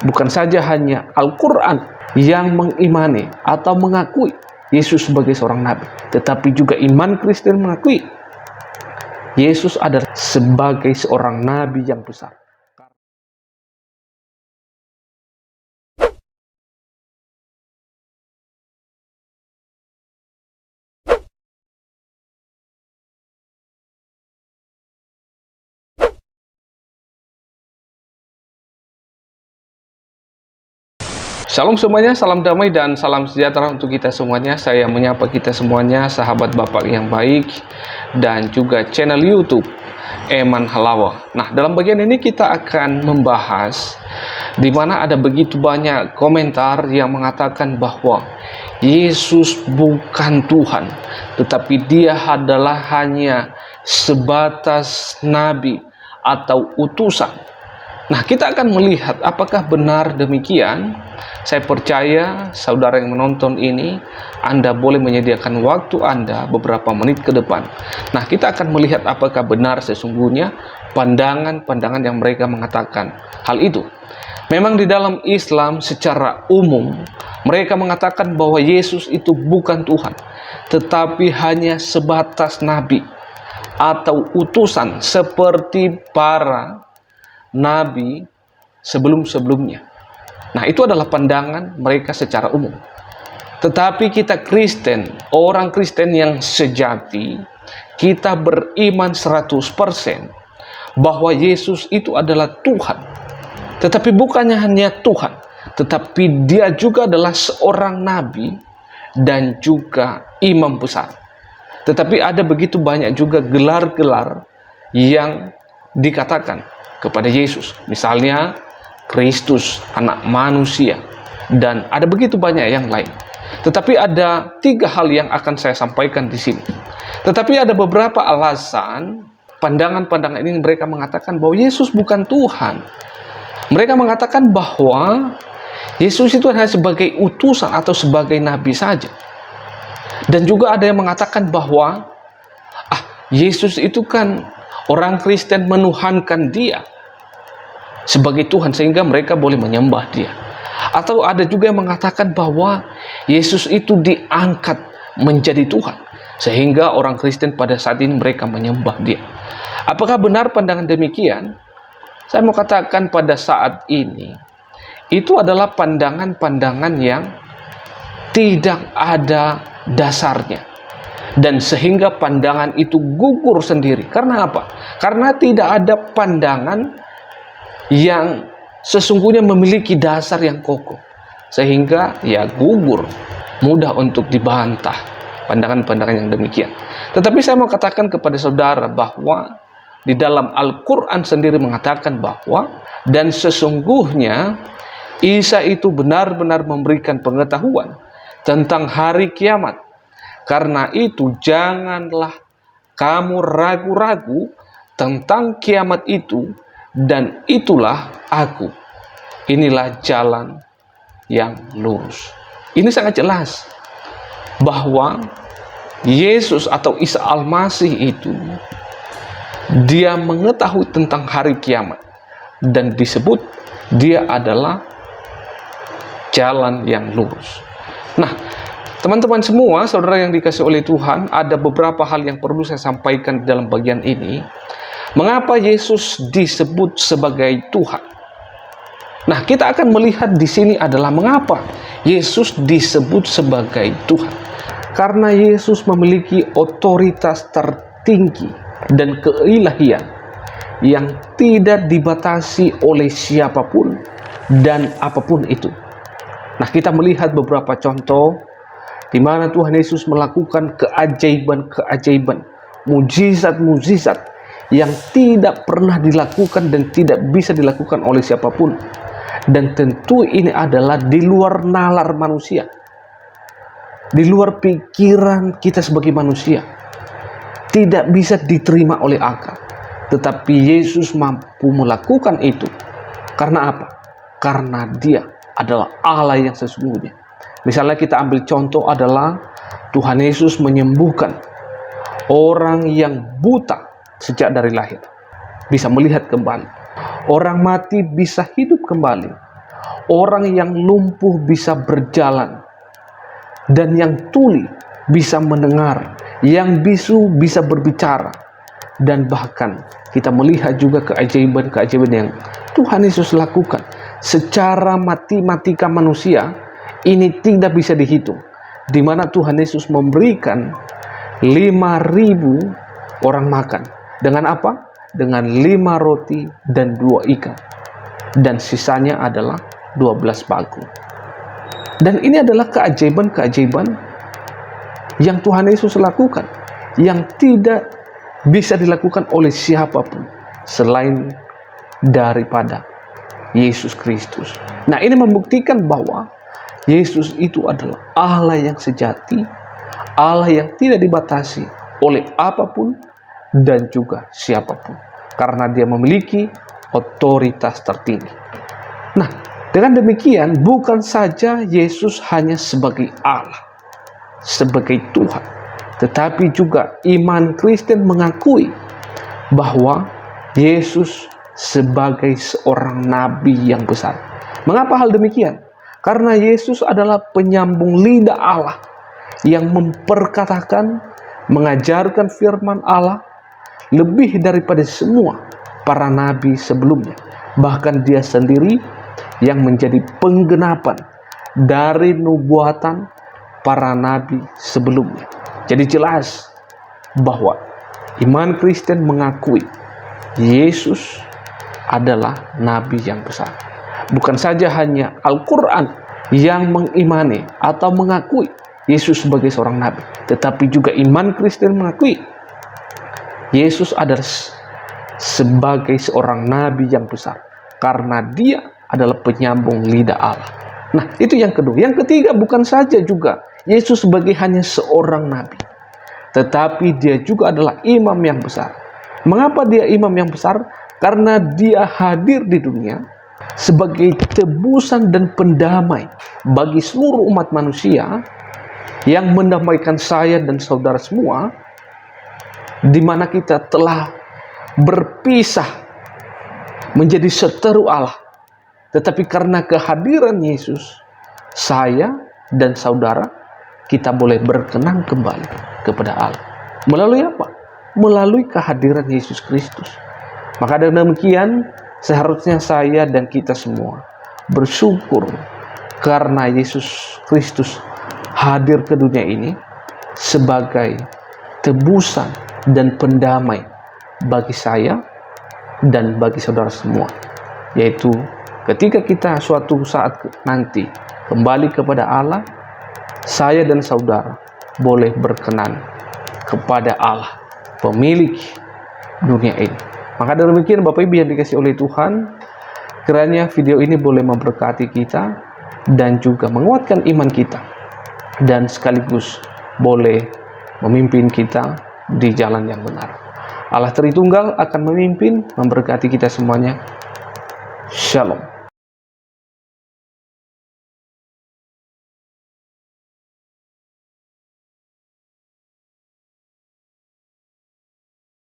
Bukan saja hanya Al-Quran yang mengimani atau mengakui Yesus sebagai seorang nabi, tetapi juga iman Kristen mengakui Yesus adalah sebagai seorang nabi yang besar. Shalom semuanya, salam damai dan salam sejahtera untuk kita semuanya. Saya menyapa kita semuanya, sahabat Bapak yang baik, dan juga channel YouTube Eman Halawa. Nah, dalam bagian ini kita akan membahas di mana ada begitu banyak komentar yang mengatakan bahwa Yesus bukan Tuhan, tetapi Dia adalah hanya sebatas nabi atau utusan. Nah, kita akan melihat apakah benar demikian. Saya percaya saudara yang menonton ini, Anda boleh menyediakan waktu Anda beberapa menit ke depan. Nah, kita akan melihat apakah benar sesungguhnya pandangan-pandangan yang mereka mengatakan hal itu. Memang di dalam Islam secara umum, mereka mengatakan bahwa Yesus itu bukan Tuhan, tetapi hanya sebatas nabi atau utusan seperti para nabi sebelum-sebelumnya. Nah, itu adalah pandangan mereka secara umum. Tetapi kita Kristen, orang Kristen yang sejati, kita beriman 100% bahwa Yesus itu adalah Tuhan. Tetapi bukannya hanya Tuhan, tetapi Dia juga adalah seorang nabi dan juga imam besar. Tetapi ada begitu banyak juga gelar-gelar yang dikatakan kepada Yesus, misalnya Kristus, anak manusia, dan ada begitu banyak yang lain. Tetapi ada 3 hal yang akan saya sampaikan di sini. Tetapi ada beberapa alasan pandangan-pandangan ini mereka mengatakan bahwa Yesus bukan Tuhan. Mereka mengatakan bahwa Yesus itu hanya sebagai utusan atau sebagai nabi saja. Dan juga ada yang mengatakan bahwa Yesus itu kan orang Kristen menuhankan Dia sebagai Tuhan sehingga mereka boleh menyembah Dia. Atau ada juga yang mengatakan bahwa Yesus itu diangkat menjadi Tuhan sehingga orang Kristen pada saat ini mereka menyembah Dia. Apakah benar pandangan demikian? Saya mau katakan pada saat ini itu adalah pandangan-pandangan yang tidak ada dasarnya. Dan sehingga pandangan itu gugur sendiri. Karena apa? Karena tidak ada pandangan yang sesungguhnya memiliki dasar yang kokoh. Sehingga ya gugur, mudah untuk dibantah pandangan-pandangan yang demikian. Tetapi saya mau katakan kepada saudara bahwa di dalam Al-Quran sendiri mengatakan bahwa dan sesungguhnya Isa itu benar-benar memberikan pengetahuan tentang hari kiamat. Karena itu janganlah kamu ragu-ragu tentang kiamat itu, dan itulah aku. Inilah jalan yang lurus. Ini sangat jelas bahwa Yesus atau Isa Al-Masih itu Dia mengetahui tentang hari kiamat dan disebut Dia adalah jalan yang lurus. Nah, teman-teman semua, saudara yang dikasihi oleh Tuhan, ada beberapa hal yang perlu saya sampaikan di dalam bagian ini. Mengapa Yesus disebut sebagai Tuhan? Nah, kita akan melihat di sini adalah mengapa Yesus disebut sebagai Tuhan. Karena Yesus memiliki otoritas tertinggi dan keilahian yang tidak dibatasi oleh siapapun dan apapun itu. Nah, kita melihat beberapa contoh di mana Tuhan Yesus melakukan keajaiban-keajaiban, mujizat-mujizat yang tidak pernah dilakukan dan tidak bisa dilakukan oleh siapapun. Dan tentu ini adalah di luar nalar manusia, di luar pikiran kita sebagai manusia, tidak bisa diterima oleh akal. Tetapi Yesus mampu melakukan itu. Karena apa? Karena Dia adalah Allah yang sesungguhnya. Misalnya kita ambil contoh adalah Tuhan Yesus menyembuhkan orang yang buta sejak dari lahir, bisa melihat kembali. Orang mati bisa hidup kembali. orang yang lumpuh bisa berjalan, dan yang tuli bisa mendengar, yang bisu bisa berbicara. Dan bahkan kita melihat juga keajaiban-keajaiban yang Tuhan Yesus lakukan secara matematika manusia ini tidak bisa dihitung, di mana Tuhan Yesus memberikan 5.000 orang makan dengan apa? Dengan 5 roti dan 2 ikan, dan sisanya adalah 12 pagu. Dan ini adalah keajaiban-keajaiban yang Tuhan Yesus lakukan, yang tidak bisa dilakukan oleh siapapun selain daripada Yesus Kristus. Nah, ini membuktikan bahwa Yesus itu adalah Allah yang sejati, Allah yang tidak dibatasi oleh apapun dan juga siapapun, karena dia memiliki otoritas tertinggi. Nah, dengan demikian bukan saja Yesus hanya sebagai Allah, sebagai Tuhan, tetapi juga iman Kristen mengakui bahwa Yesus sebagai seorang nabi yang besar. Mengapa hal demikian? Karena Yesus adalah penyambung lidah Allah yang memperkatakan, mengajarkan firman Allah lebih daripada semua para nabi sebelumnya. Bahkan dia sendiri yang menjadi penggenapan dari nubuatan para nabi sebelumnya. Jadi jelas bahwa iman Kristen mengakui Yesus adalah nabi yang besar. Bukan saja hanya Al-Quran yang mengimani atau mengakui Yesus sebagai seorang nabi, tetapi juga iman Kristen mengakui Yesus adalah sebagai seorang nabi yang besar, karena dia adalah penyambung lidah Allah. Nah, itu yang kedua. Yang ketiga, bukan saja juga Yesus sebagai hanya seorang nabi, tetapi dia juga adalah imam yang besar. Mengapa dia imam yang besar? Karena dia hadir di dunia sebagai tebusan dan pendamai bagi seluruh umat manusia, yang mendamaikan saya dan saudara semua, di mana kita telah berpisah menjadi seteru Allah. Tetapi karena kehadiran Yesus, saya dan saudara, kita boleh berkenan kembali kepada Allah. Melalui apa? Melalui kehadiran Yesus Kristus. Maka dengan demikian, seharusnya saya dan kita semua bersyukur karena Yesus Kristus hadir ke dunia ini sebagai tebusan dan pendamai bagi saya dan bagi saudara semua. Yaitu ketika kita suatu saat nanti kembali kepada Allah, saya dan saudara boleh berkenan kepada Allah, pemilik dunia ini. Maka demikian Bapak Ibu yang dikasihi oleh Tuhan, kiranya video ini boleh memberkati kita dan juga menguatkan iman kita, dan sekaligus boleh memimpin kita di jalan yang benar. Allah Tritunggal akan memimpin, memberkati kita semuanya. Shalom.